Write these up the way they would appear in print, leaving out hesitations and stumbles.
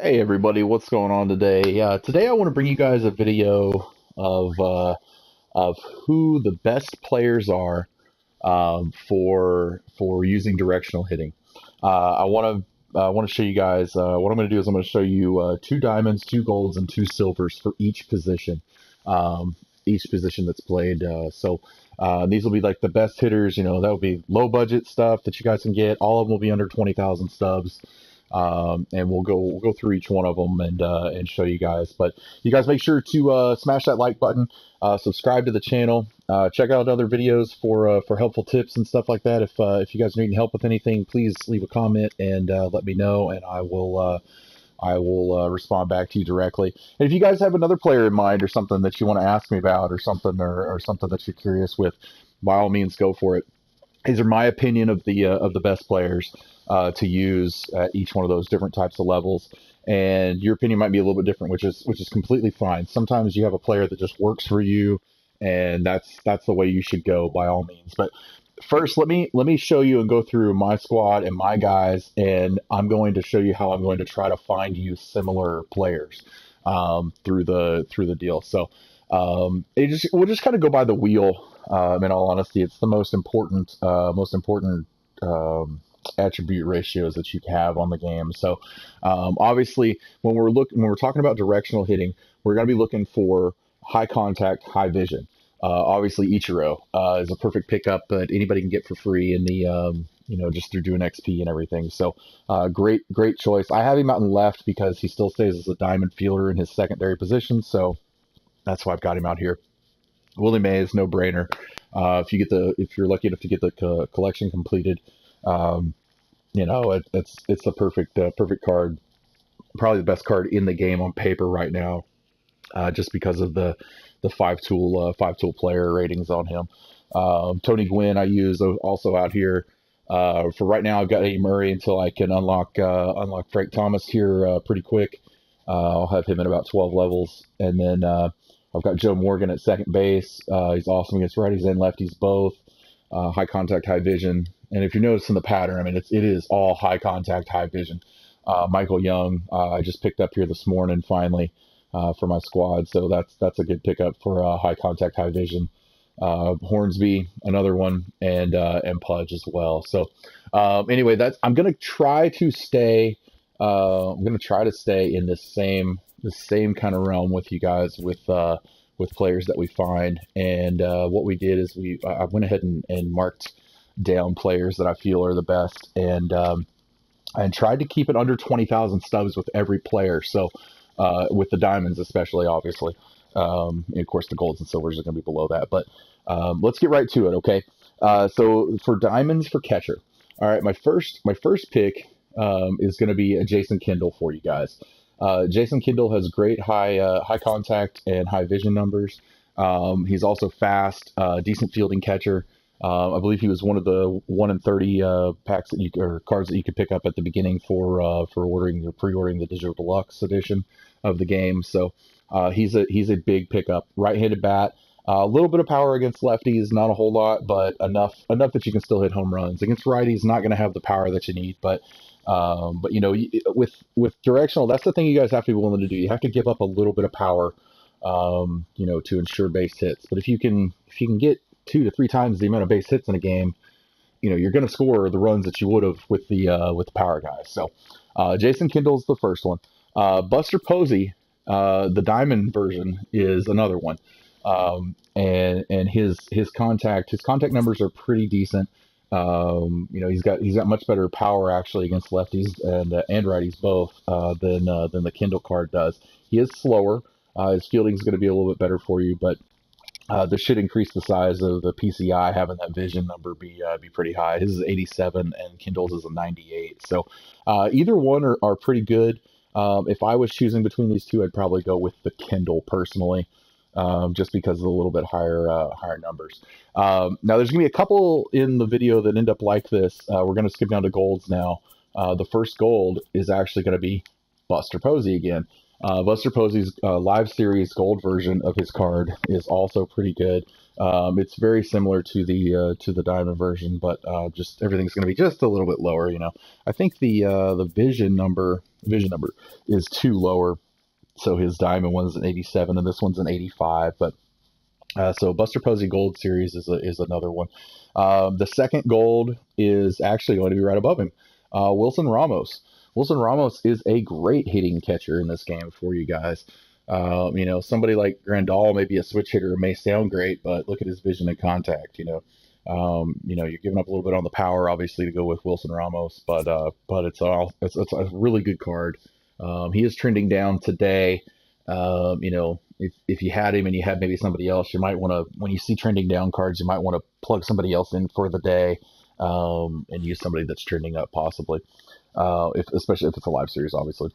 Hey everybody, what's going on today? Today I want to bring you guys a video of who the best players are for using directional hitting. I want to show you guys what I'm going to do is I'm going to show you two diamonds, two golds, and two silvers for each position that's played. These will be like the best hitters. That will be low budget stuff that you guys can get. All of them will be under 20,000 stubs. And we'll go through each one of them and show you guys. But you guys make sure to smash that like button, subscribe to the channel, check out other videos for helpful tips and stuff like that. If you guys need help with anything, please leave a comment and let me know, and I will respond back to you directly. And if you guys have another player in mind or something that you want to ask me about or something that you're curious with, by all means go for it. These are my opinion of the best players to use at each one of those different types of levels, and your opinion might be a little bit different, which is completely fine. Sometimes you have a player that just works for you, and that's the way you should go by all means. But first, let me show you and go through my squad and my guys, and I'm going to show you how I'm going to try to find you similar players through the deal. So we'll just kind of go by the wheel. In all honesty, it's the most important attribute ratios that you have on the game. So obviously, when we're talking about directional hitting, we're going to be looking for high contact, high vision. Obviously, Ichiro is a perfect pickup that anybody can get for free in the just through doing XP and everything. So great choice. I have him out in left because he still stays as a diamond fielder in his secondary position. So that's why I've got him out here. Willie Mays, no brainer. If you're lucky enough to get the collection completed, it's the perfect card. Probably the best card in the game on paper right now, just because of the five tool player ratings on him. Tony Gwynn I use also out here. For right now, I've got Eddie Murray until I can unlock Frank Thomas here pretty quick. I'll have him at about 12 levels, and then I've got Joe Morgan at second base. He's awesome against righties and lefties both. High contact, high vision. And if you're noticing the pattern, I mean, it is all high contact, high vision. Michael Young, I just picked up here this morning finally for my squad. So that's a good pickup for high contact, high vision. Hornsby, another one, and Pudge as well. So anyway, I'm going to try to stay. I'm going to try to stay in the same kind of realm with you guys with players that we find. And what we did is I went ahead and marked down players that I feel are the best, and tried to keep it under 20,000 stubs with every player. So with the diamonds especially, obviously, and of course the golds and silvers are going to be below that. But let's get right to it, okay? So for diamonds for catcher, all right. My first pick is going to be a Jason Kendall for you guys. Jason Kendall has great high contact and high vision numbers. He's also fast, decent fielding catcher. I believe he was one of the 1 in 30 packs or cards that you could pick up at the beginning for pre-ordering the digital deluxe edition of the game. So he's a big pickup. Right-handed bat. A little bit of power against lefties, not a whole lot, but enough that you can still hit home runs. Against righties, not going to have the power that you need, but with directional, that's the thing you guys have to be willing to do. You have to give up a little bit of power, to ensure base hits. But if you can get 2 to 3 times the amount of base hits in a game, you're going to score the runs that you would have with the power guys. So Jason Kendall's the first one. Buster Posey, the diamond version, is another one. And his contact numbers are pretty decent. He's got much better power actually against lefties and righties both than the Kendall card does. He is slower. His fielding is going to be a little bit better for you, but this should increase the size of the PCI, having that vision number be pretty high. His is 87 and Kendall's is a 98. So either one are pretty good. If I was choosing between these two, I'd probably go with the Kendall personally. Just because of a little bit higher numbers. Now, there's going to be a couple in the video that end up like this. We're going to skip down to golds now. The first gold is actually going to be Buster Posey again. Buster Posey's live series gold version of his card is also pretty good. It's very similar to the diamond version, but just everything's going to be just a little bit lower. I think the vision number vision number is 2 lower. So his diamond one's an 87 and this one's an 85. But so Buster Posey Gold Series is another one. The second gold is actually going to be right above him. Wilson Ramos. Wilson Ramos is a great hitting catcher in this game for you guys. Somebody like Grandal, maybe a switch hitter, may sound great, but look at his vision and contact. You're giving up a little bit on the power, obviously, to go with Wilson Ramos, but it's a really good card. He is trending down today. If you had him and you had maybe somebody else, you might want to, when you see trending down cards, you might want to plug somebody else in for the day, and use somebody that's trending up possibly, especially if it's a live series, obviously.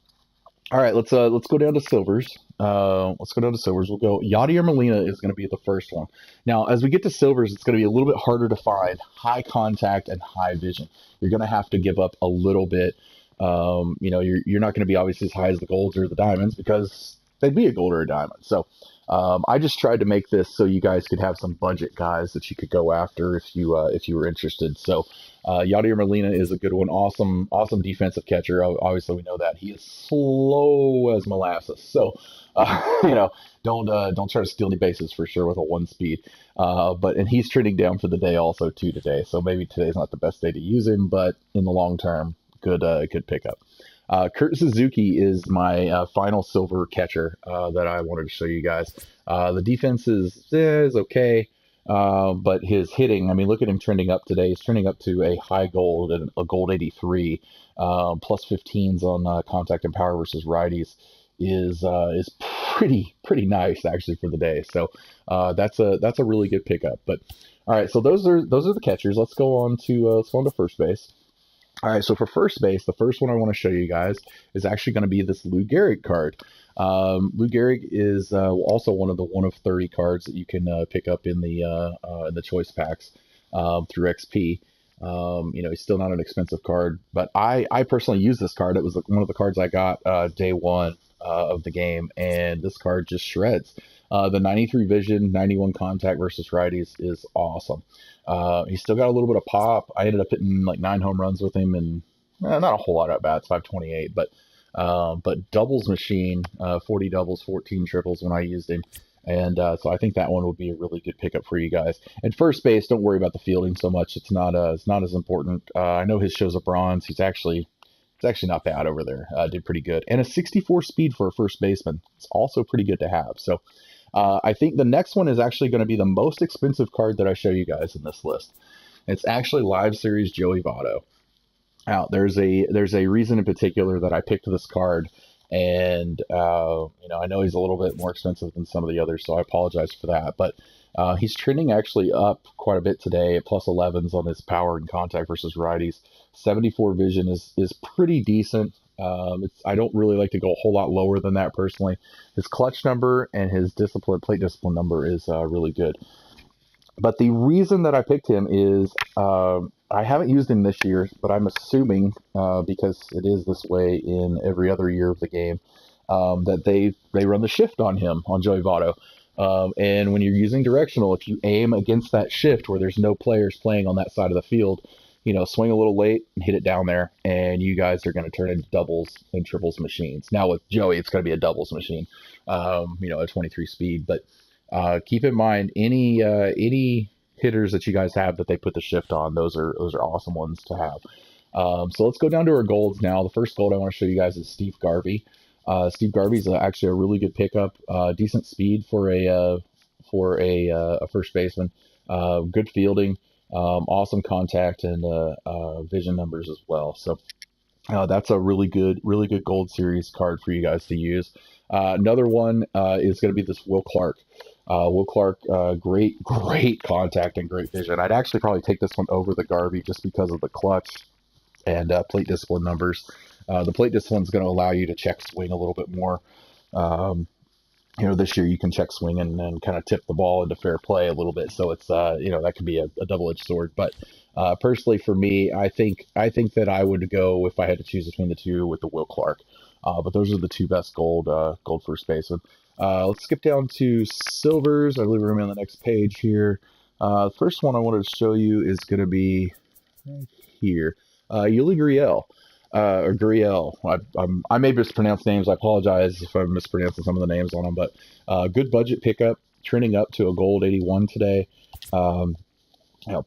All right, let's go down to silvers. We'll go Yadier Molina is going to be the first one. Now, as we get to silvers, it's going to be a little bit harder to find high contact and high vision. You're going to have to give up a little bit. You're not going to be obviously as high as the golds or the diamonds because they'd be a gold or a diamond. So I just tried to make this so you guys could have some budget guys that you could go after if you were interested. So Yadier Molina is a good one. Awesome defensive catcher. Obviously, we know that he is slow as molasses. So don't try to steal any bases for sure with a 1 speed. And he's trending down for the day also too today. So maybe today's not the best day to use him, but in the long term, good pickup. Kurt Suzuki is my final silver catcher that I wanted to show you guys. The defense is okay, but his hitting, I mean, look at him trending up today. He's trending up to a high gold and a gold 83, plus 15s on contact and power versus righties is pretty nice actually for the day. So that's a really good pickup. But all right, so those are the catchers. Let's go on to first base. All right, so for first base, the first one I want to show you guys is actually going to be this Lou Gehrig card. Lou Gehrig is also one of the 1 of 30 cards that you can pick up in the choice packs through XP. He's still not an expensive card, but I personally use this card. It was one of the cards I got day one of the game, and this card just shreds. The 93 vision, 91 contact versus righties is awesome. He's still got a little bit of pop. I ended up hitting like 9 home runs with him, and not a whole lot at bats, 528, but doubles machine, 40 doubles, 14 triples when I used him. And so I think that one would be a really good pickup for you guys. And first base, don't worry about the fielding so much. It's not as important. I know his shows a bronze. It's actually not bad over there. Did pretty good. And a 64 speed for a first baseman. It's also pretty good to have. So I think the next one is actually going to be the most expensive card that I show you guys in this list. It's actually Live Series Joey Votto. Now, there's a reason in particular that I picked this card, and I know he's a little bit more expensive than some of the others, so I apologize for that. But he's trending actually up quite a bit today at plus 11s on his power and contact versus righties. 74 vision is pretty decent. I don't really like to go a whole lot lower than that personally. His clutch number and his plate discipline number is really good. But the reason that I picked him is I haven't used him this year, but I'm assuming because it is this way in every other year of the game that they run the shift on him, on Joey Votto. And when you're using directional, if you aim against that shift where there's no players playing on that side of the field, swing a little late and hit it down there, and you guys are going to turn into doubles and triples machines. Now with Joey, it's going to be a doubles machine, a 23 speed. But keep in mind, any hitters that you guys have that they put the shift on, those are awesome ones to have. So let's go down to our golds now. The first gold I want to show you guys is Steve Garvey. Steve Garvey's actually a really good pickup. Decent speed for a first baseman. Good fielding. Awesome contact and vision numbers as well. So that's a really good Gold Series card for you guys to use. Another one is going to be this Will Clark. Will Clark, great contact and great vision. I'd actually probably take this one over the Garvey just because of the clutch and plate discipline numbers. The plate discipline is going to allow you to check swing a little bit more. This year you can check swing and kind of tip the ball into fair play a little bit. So it's, that could be a double-edged sword. But personally for me, I think that I would go, if I had to choose between the two, with the Will Clark. But those are the two best gold first basemen. Let's skip down to silvers. I believe we're going to be on the next page here. The first one I wanted to show you is going to be right here. Yuli Gurriel. or Guriel. I may mispronounce names. I apologize if I'm mispronouncing some of the names on them, but good budget pickup, trending up to a gold 81 today. Um,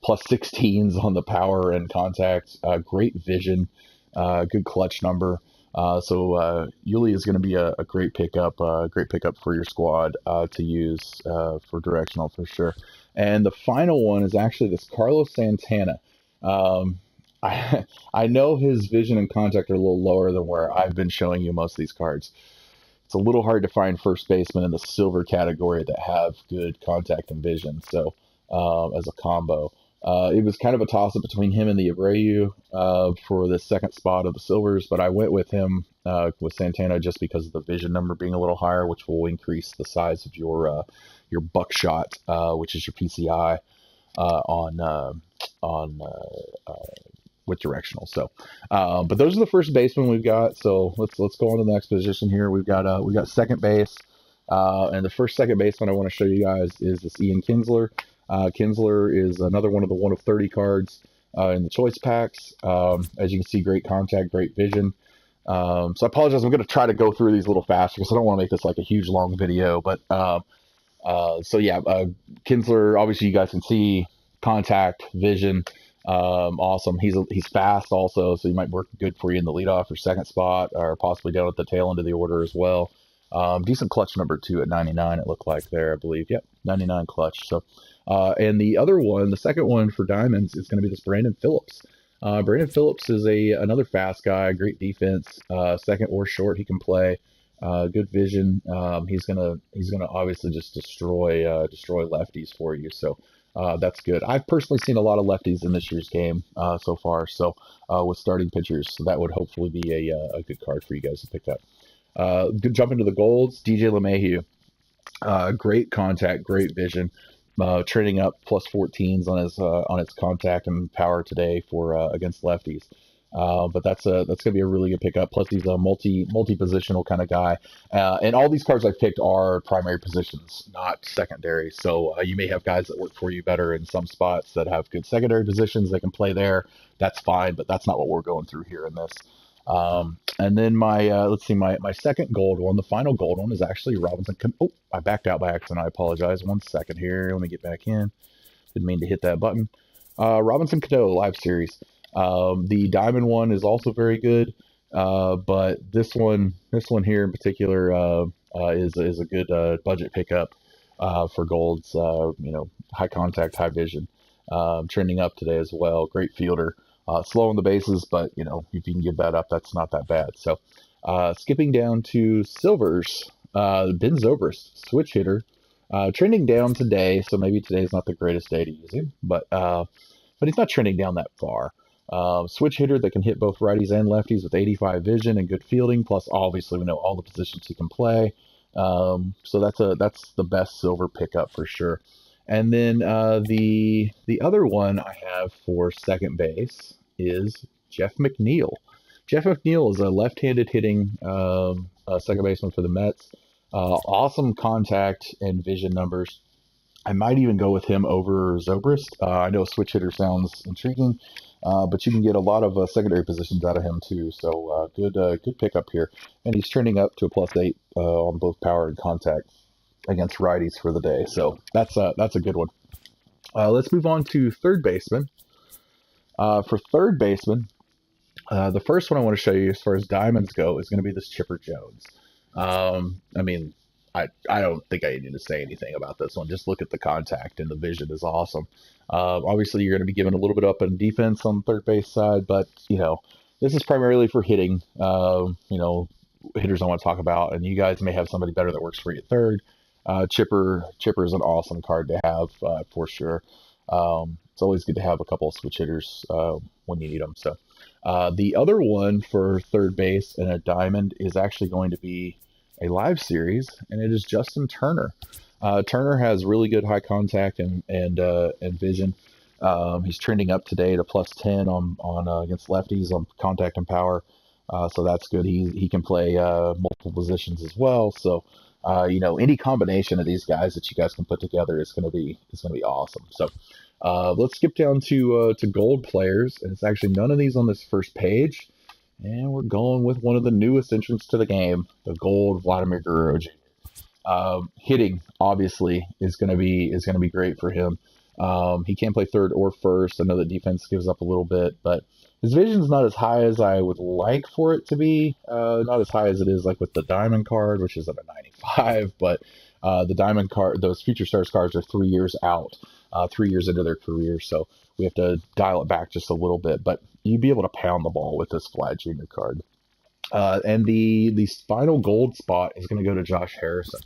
plus 16s on the power and contact. Great vision, good clutch number. So Yuli is going to be a great pickup for your squad to use for directional for sure. And the final one is actually this Carlos Santana. Um, I know his vision and contact are a little lower than where I've been showing you most of these cards. It's a little hard to find first basemen in the silver category that have good contact and vision. So as a combo, it was kind of a toss up between him and the Abreu for the second spot of the silvers, but I went with him with Santana just because of the vision number being a little higher, which will increase the size of your buckshot, which is your PCI on with directional. So, but those are the first basemen we've got. So let's go on to the next position here. We've got second base, and the first second baseman I want to show you guys is this Ian Kinsler. Kinsler is another one of the 1 of 30 cards in the choice packs. As you can see, great contact, great vision. So I apologize. I'm going to try to go through these a little faster because I don't want to make this like a huge long video. But so yeah, Kinsler. Obviously, you guys can see contact, vision. Awesome. He's fast also, so he might work good for you in the leadoff or second spot, or possibly down at the tail end of the order as well. Decent clutch number too at 99. It looked like there, I believe. Yep, 99 clutch. So, and the other one, the second one for diamonds, is going to be this Brandon Phillips. Brandon Phillips is another fast guy, great defense, second or short he can play. Good vision. He's gonna obviously just destroy lefties for you. So. That's good. I've personally seen a lot of lefties in this year's game so far. So with starting pitchers, so that would hopefully be a good card for you guys to pick up. Good jump into the golds. DJ LeMahieu, great contact, great vision. Trending up plus 14s on his contact and power today for against lefties. But that's gonna be a really good pickup. Plus, he's a multi-positional kind of guy, and all these cards I've picked are primary positions, not secondary. So you may have guys that work for you better in some spots that have good secondary positions. They can play there. That's fine, but that's not what we're going through here in this. And then my second gold one, the final gold one, is actually Robinson. Oh, I backed out by accident. I apologize. 1 second here. Let me get back in. Didn't mean to hit that button. Robinson Cano Live Series. The diamond one is also very good, but this one here in particular is a good budget pickup for golds. High contact, high vision, trending up today as well. Great fielder, slow on the bases, but if you can give that up, that's not that bad. So, skipping down to silvers, Ben Zobrist, switch hitter, trending down today. So maybe today's not the greatest day to use him, but he's not trending down that far. Switch hitter that can hit both righties and lefties with 85 vision and good fielding. Plus, obviously, we know all the positions he can play. So that's the best silver pickup for sure. And then the other one I have for second base is Jeff McNeil. Jeff McNeil is a left-handed hitting second baseman for the Mets. Awesome contact and vision numbers. I might even go with him over Zobrist. I know switch hitter sounds intriguing, but you can get a lot of secondary positions out of him too. So good pickup here. And he's trending up to a +8 on both power and contact against righties for the day. So that's a good one. Let's move on to third baseman. For third baseman, the first one I want to show you as far as diamonds go is going to be this Chipper Jones. I don't think I need to say anything about this one. Just look at the contact, and the vision is awesome. Obviously, you're going to be given a little bit up in defense on the third base side, but this is primarily for hitting. Hitters I want to talk about, and you guys may have somebody better that works for you at third. Chipper is an awesome card to have for sure. It's always good to have a couple of switch hitters when you need them. So the other one for third base and a diamond is actually going to be a live series, and it is Justin Turner. Turner has really good high contact and vision. He's trending up today to +10 on against lefties on contact and power. So that's good. He can play multiple positions as well. So any combination of these guys that you guys can put together is going to be awesome. So let's skip down to gold players, and it's actually none of these on this first page. And we're going with one of the newest entrants to the game, the gold Vladimir Guerrero Jr. Hitting obviously is gonna be great for him. He can't play third or first. I know that defense gives up a little bit, but his vision's not as high as I would like for it to be. Not as high as it is like with the diamond card, which is at a 95. But the diamond card, those future stars cards are 3 years out, 3 years into their career, so we have to dial it back just a little bit. But you'd be able to pound the ball with this Vlad Jr. card. And the final gold spot is going to go to Josh Harrison.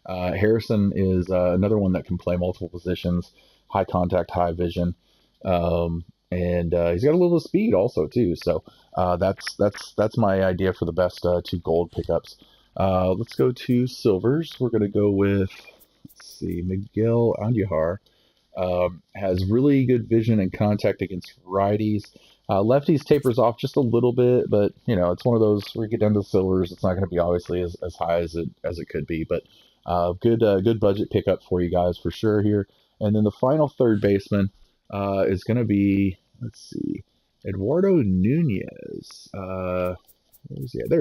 Harrison is another one that can play multiple positions, high contact, high vision, and he's got a little speed also too. So that's my idea for the best two gold pickups. Let's go to silvers. We're going to go with, let's see, Miguel Andujar. Has really good vision and contact against righties. Lefties tapers off just a little bit, but it's one of those where you get down to the silvers, it's not going to be obviously as high as it could be, but good budget pickup for you guys for sure here. And then the final third baseman is going to be, let's see, Eduardo Nunez. There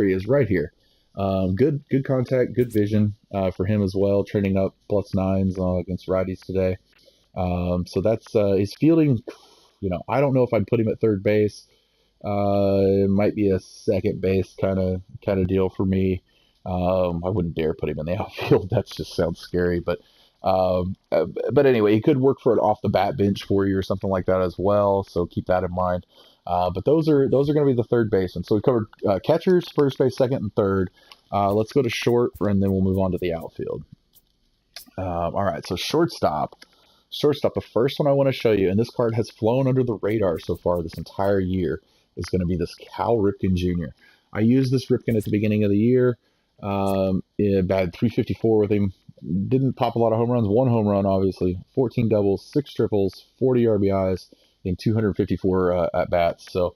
he is, right here. Good contact, good vision for him as well. Trending up +9s against righties today. So that's his fielding. I don't know if I'd put him at third base. It might be a second base kind of deal for me. I wouldn't dare put him in the outfield. That just sounds scary. But anyway, he could work for an off the bat bench for you or something like that as well. So keep that in mind. But those are going to be the third baseman. So we covered catchers, first base, second, and third. Let's go to short, and then we'll move on to the outfield. All right. So shortstop, the first one I want to show you, and this card has flown under the radar so far this entire year, is going to be this Cal Ripken Jr. I used this Ripken at the beginning of the year. Batted 354 with him. Didn't pop a lot of home runs. One home run, obviously. 14 doubles, 6 triples, 40 RBIs, and 254 at bats. So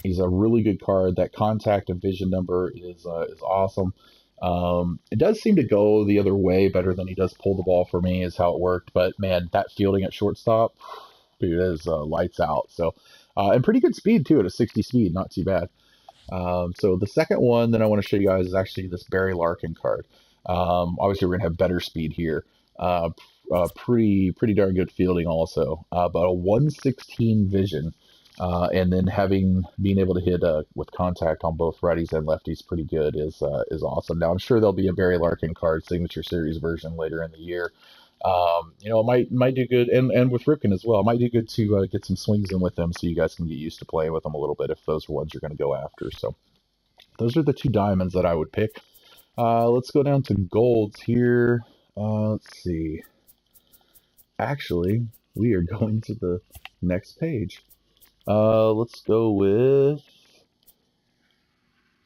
he's a really good card. That contact and vision number is awesome. It does seem to go the other way better than he does pull the ball for me, is how it worked. But man, that fielding at shortstop, dude, is lights out. So, and pretty good speed too, at a 60 speed, not too bad. So the second one that I want to show you guys is actually this Barry Larkin card. Obviously we're gonna have better speed here. Pretty darn good fielding also. But a 116 vision. And then being able to hit with contact on both righties and lefties pretty good is awesome. Now I'm sure there'll be a Barry Larkin card signature series version later in the year. It might do good, and with Ripken as well. It might do good to get some swings in with them, so you guys can get used to playing with them a little bit if those are ones you're going to go after. So those are the two diamonds that I would pick. Let's go down to golds here. Let's see. Actually, we are going to the next page. Let's go with,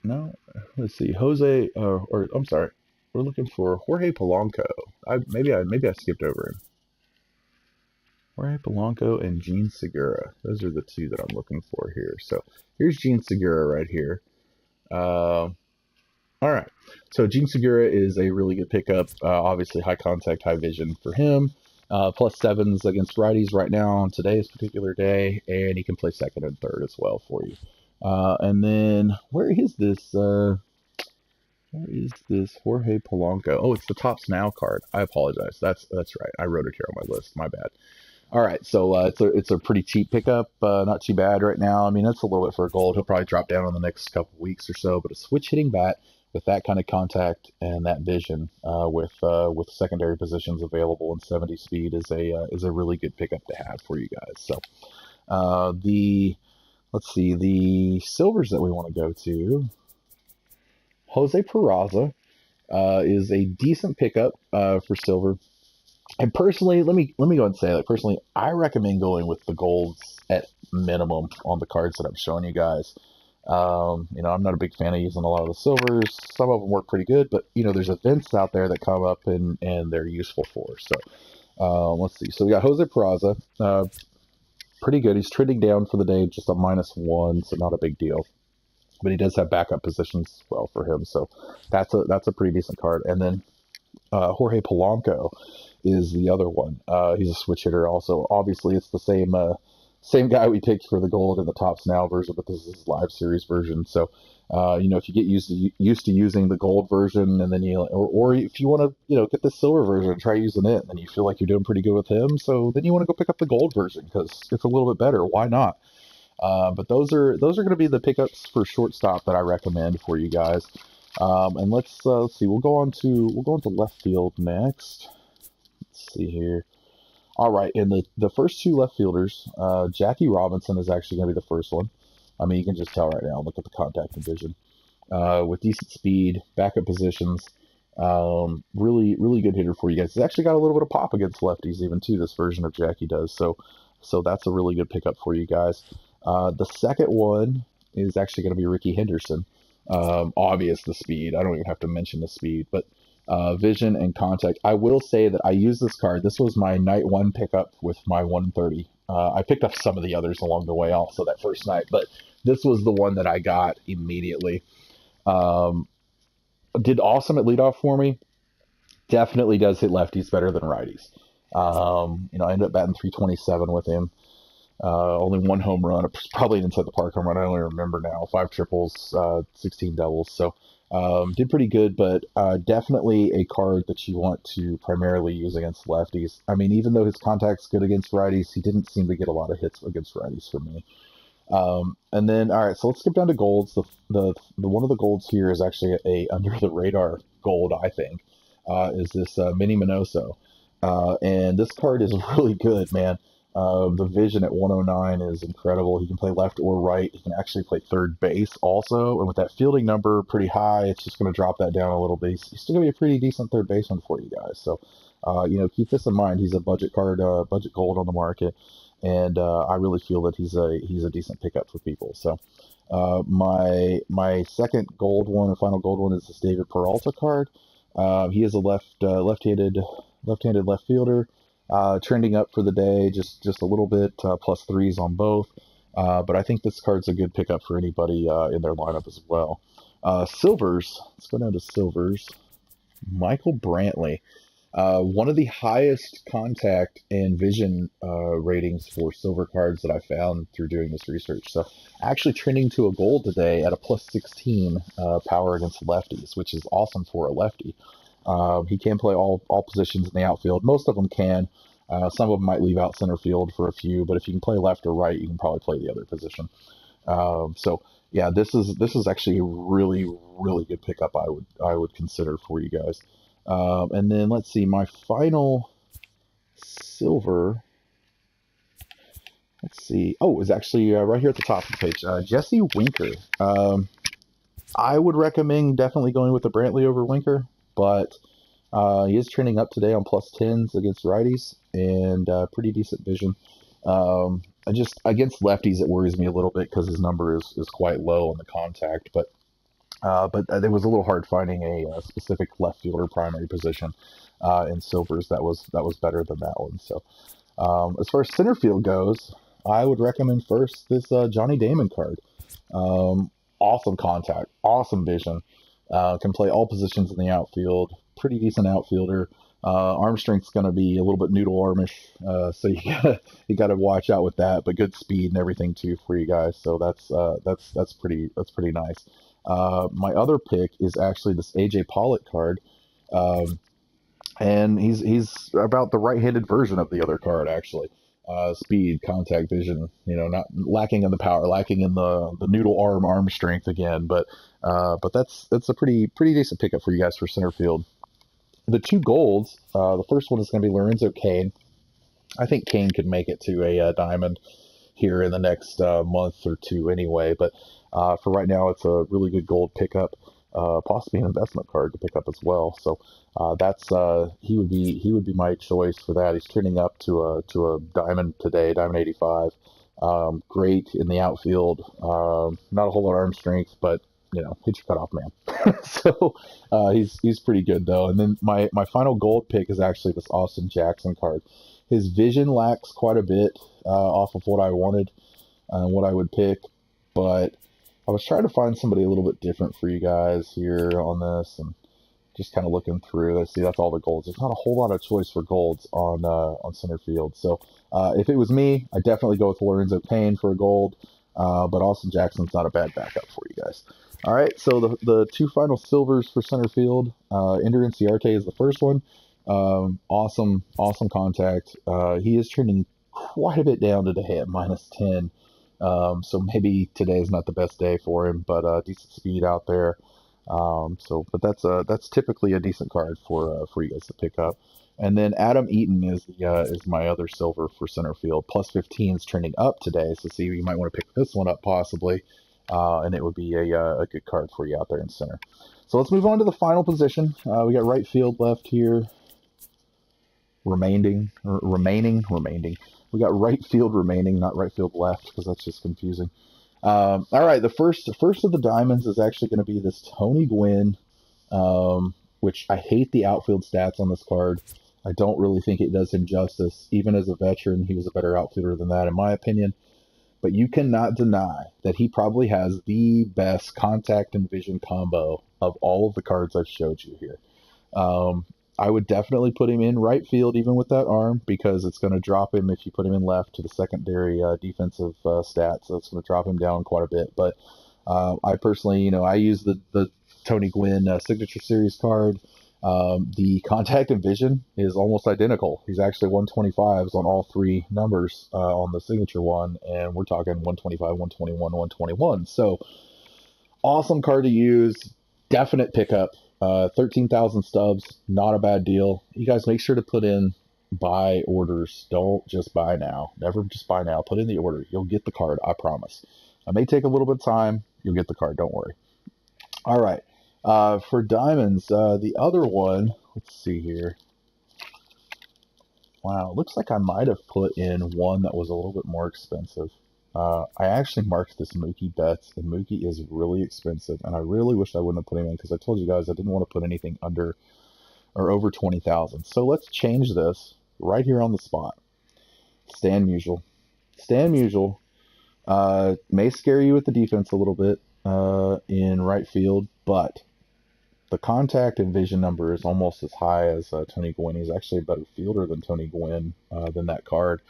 let's see, I'm sorry, we're looking for Jorge Polanco. Maybe I skipped over him. Jorge Polanco and Gene Segura. Those are the two that I'm looking for here. So here's Gene Segura right here. All right. So Gene Segura is a really good pickup. Obviously high contact, high vision for him. +7s against righties right now on today's particular day, and he can play second and third as well for you. And then where is this Jorge Polanco? Oh, it's the Tops Now card. I apologize. That's right. I wrote it here on my list. My bad. All right, so it's a pretty cheap pickup. Not too bad right now. I mean, that's a little bit for a gold. He'll probably drop down in the next couple weeks or so. But a switch hitting bat with that kind of contact and that vision, with secondary positions available and 70 speed, is a really good pickup to have for you guys. So let's see, the silvers that we want to go to. Jose Peraza is a decent pickup for silver. And personally, let me go ahead and say that personally, I recommend going with the golds at minimum on the cards that I'm showing you guys. I'm not a big fan of using a lot of the silvers. Some of them work pretty good, but there's events out there that come up and they're useful for. So let's see. So we got Jose Peraza, pretty good. He's trending down for the day, just a -1, so not a big deal. But he does have backup positions as well for him, so that's a pretty decent card. And then Jorge Polanco is the other one. He's a switch hitter also. Obviously, it's the Same guy we picked for the gold in the Tops Now version, but this is his live series version. So, if you get used to using the gold version, and then or if you want to, get the silver version, try using it, and then you feel like you're doing pretty good with him. So then you want to go pick up the gold version because it's a little bit better. Why not? But those are going to be the pickups for shortstop that I recommend for you guys. And let's see. We'll go on to left field next. Let's see here. All right, and the first two left fielders, Jackie Robinson is actually going to be the first one. I mean, you can just tell right now. Look at the contact and vision. With decent speed, backup positions, really, really good hitter for you guys. He's actually got a little bit of pop against lefties, even too. This version of Jackie does. So that's a really good pickup for you guys. The second one is actually going to be Ricky Henderson. Obvious the speed. I don't even have to mention the speed, but vision and contact. I will say that I use this card. This was my night one pickup with my 130. I picked up some of the others along the way also that first night, but this was the one that I got immediately. Did awesome at leadoff for me. Definitely does hit lefties better than righties. I ended up batting 327 with him. Only one home run, probably an inside the park home run. I only remember now. 5 triples, 16 doubles. So did pretty good, but definitely a card that you want to primarily use against lefties. I mean, even though his contact's good against righties, he didn't seem to get a lot of hits against righties for me. And then, all right, so let's skip down to golds. The one of the golds here is actually a under the radar gold, I think, is this Mini Minoso. And this card is really good, man. The vision at 109 is incredible. He can play left or right. He can actually play third base also. And with that fielding number pretty high, it's just going to drop that down a little bit. He's still going to be a pretty decent third baseman for you guys. So, keep this in mind. He's a budget card, budget gold on the market. And I really feel that he's a decent pickup for people. So my second gold one, or final gold one, is this David Peralta card. He is a left-handed left fielder. Trending up for the day, just a little bit, plus 3s on both. But I think this card's a good pickup for anybody in their lineup as well. Silvers, let's go down to silvers. Michael Brantley, one of the highest contact and vision ratings for silver cards that I found through doing this research. So actually trending to a gold today at a plus 16 power against lefties, which is awesome for a lefty. He can play all positions in the outfield. Most of them can. Some of them might leave out center field for a few, but if you can play left or right, you can probably play the other position. So yeah, this is actually a really, really good pickup. I would consider for you guys. And then let's see, my final silver. Let's see. Oh, it's actually right here at the top of the page. Jesse Winker. I would recommend definitely going with the Brantley over Winker, but he is trending up today on plus 10s against righties and pretty decent vision. Just against lefties, it worries me a little bit because his number is quite low on the contact, but it was a little hard finding a specific left fielder primary position in silvers that was better than that one. So as far as center field goes, I would recommend first this Johnny Damon card. Awesome contact, awesome vision, can play all positions in the outfield, pretty decent outfielder. Arm strength's going to be a little bit noodle armish, so you gotta watch out with that. But good speed and everything too for you guys. So that's pretty nice. My other pick is actually this AJ Pollock card, and he's about the right-handed version of the other card actually. Speed, contact, vision, not lacking in the power, lacking in the noodle arm strength again, but that's a pretty decent pickup for you guys for center field. The two golds, the first one is going to be Lorenzo Cain. I think Cain could make it to a diamond here in the next month or two anyway, but for right now, it's a really good gold pickup, possibly an investment card to pick up as well. So that's he would be my choice for that. He's trending up to a diamond today, diamond 85. Great in the outfield. Not a whole lot of arm strength, but hit your cutoff man. So he's pretty good though. And then my final gold pick is actually this Austin Jackson card. His vision lacks quite a bit off of what I wanted and what I would pick, but I was trying to find somebody a little bit different for you guys here on this, and Just kind of looking through. Let's see, that's all the golds. There's not a whole lot of choice for golds on Centerfield. So if it was me, I'd definitely go with Lorenzo Payne for a gold. But Austin Jackson's not a bad backup for you guys. All right, so the two final silvers for Centerfield. Ender Inciarte is the first one. Awesome contact. He is trending quite a bit down today at -10. So maybe today is not the best day for him, but decent speed out there. But that's typically a decent card for you guys to pick up. And then Adam Eaton is my other silver for Centerfield. +15 is trending up today, so see, you might want to pick this one up possibly, and it would be a good card for you out there in center. So let's move on to the final position. We got right field left here. Remaining. We got right field remaining, not right field left, because that's just confusing. All right, the first of the diamonds is actually going to be this Tony Gwynn, which I hate the outfield stats on this card. I don't really think it does him justice. Even as a veteran, he was a better outfielder than that, in my opinion. But you cannot deny that he probably has the best contact and vision combo of all of the cards I've showed you here. I would definitely put him in right field, even with that arm, because it's going to drop him if you put him in left to the secondary defensive stats. So it's going to drop him down quite a bit. But I personally, I use the Tony Gwynn Signature Series card. The contact and vision is almost identical. He's actually 125s on all three numbers on the signature one, and we're talking 125, 121, 121. So awesome card to use. Definite pickup. 13,000 stubs, not a bad deal. You guys make sure to put in buy orders. Don't just buy now. Never just buy now. Put in the order. You'll get the card, I promise. It may take a little bit of time. You'll get the card, don't worry. All right. For diamonds, the other one, let's see here. Wow, it looks like I might have put in one that was a little bit more expensive. I actually marked this Mookie Betts, and Mookie is really expensive, and I really wish I wouldn't have put him in, because I told you guys I didn't want to put anything under or over 20,000. So let's change this right here on the spot. Stan Musial. Stan Musial may scare you with the defense a little bit in right field, but the contact and vision number is almost as high as Tony Gwynn. He's actually a better fielder than Tony Gwynn than that card.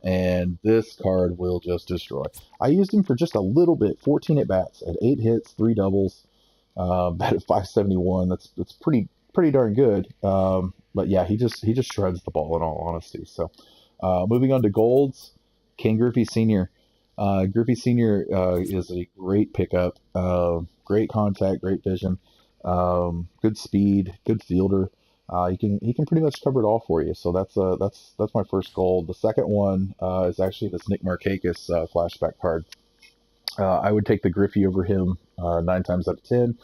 And this card will just destroy. I used him for just a little bit, 14 at-bats, at 8 hits, 3 doubles, batted 571. That's pretty darn good. But yeah, he just shreds the ball in all honesty. So moving on to golds, Ken Griffey Sr. Griffey Sr. Is a great pickup. Great contact, great vision, good speed, good fielder. He can pretty much cover it all for you. So that's my first gold. The second one is actually this Nick Markakis flashback card. I would take the Griffey over him 9 times out of 10.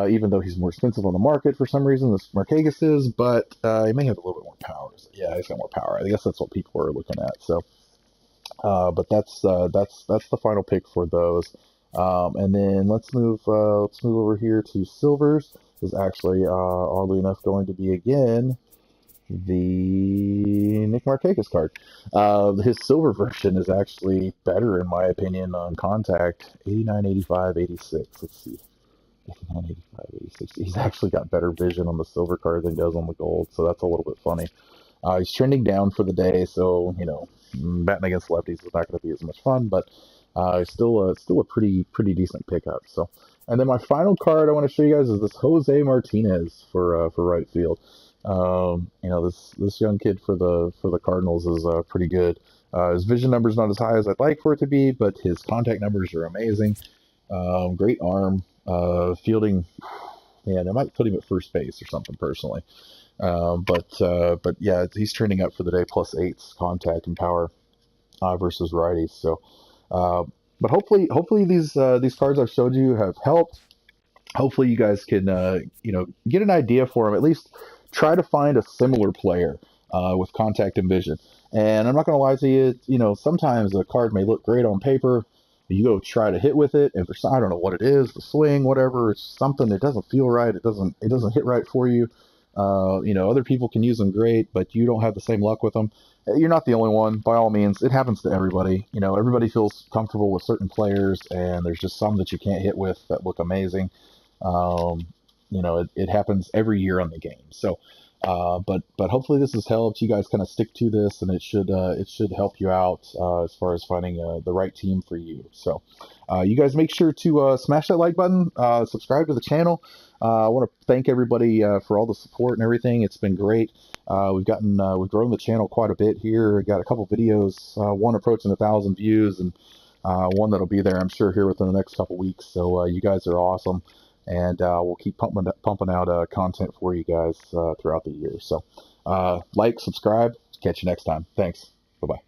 Even though he's more expensive on the market for some reason, this Markakis is, but he may have a little bit more power. Yeah, he's got more power. I guess that's what people are looking at. So, but that's the final pick for those. And then let's move over here to silvers. Is actually oddly enough going to be again the Nick Markakis card. His silver version is actually better in my opinion on contact. 89, 85, 86. Let's see. 89, 85, 86. He's actually got better vision on the silver card than he does on the gold, so that's a little bit funny. He's trending down for the day, so batting against lefties is not going to be as much fun, but still a pretty decent pickup. So, and then my final card I want to show you guys is this Jose Martinez for right field. This young kid for the Cardinals is pretty good. His vision number is not as high as I'd like for it to be, but his contact numbers are amazing. Great arm, fielding. Man, I might put him at first base or something personally. But yeah, he's trending up for the day, +8 contact and power versus righties. So, but hopefully these cards I've showed you have helped. Hopefully you guys can get an idea for them. At least try to find a similar player with contact and vision. And I'm not going to lie to you. Sometimes a card may look great on paper. You go try to hit with it, and I don't know what it is, the swing, whatever. It's something that doesn't feel right. It doesn't hit right for you. Other people can use them great, but you don't have the same luck with them. You're not the only one. By all means, it happens to everybody. Everybody feels comfortable with certain players, and there's just some that you can't hit with that look amazing. it happens every year on the game. So, but hopefully this has helped you guys kind of stick to this, and it should help you out as far as finding the right team for you. So, you guys make sure to smash that like button, subscribe to the channel. I want to thank everybody for all the support and everything. It's been great. We've grown the channel quite a bit here. Got a couple videos, one approaching 1,000 views, and one that'll be there, I'm sure, here within the next couple weeks. So you guys are awesome, and we'll keep pumping out content for you guys throughout the year. So like, subscribe. Catch you next time. Thanks. Bye bye.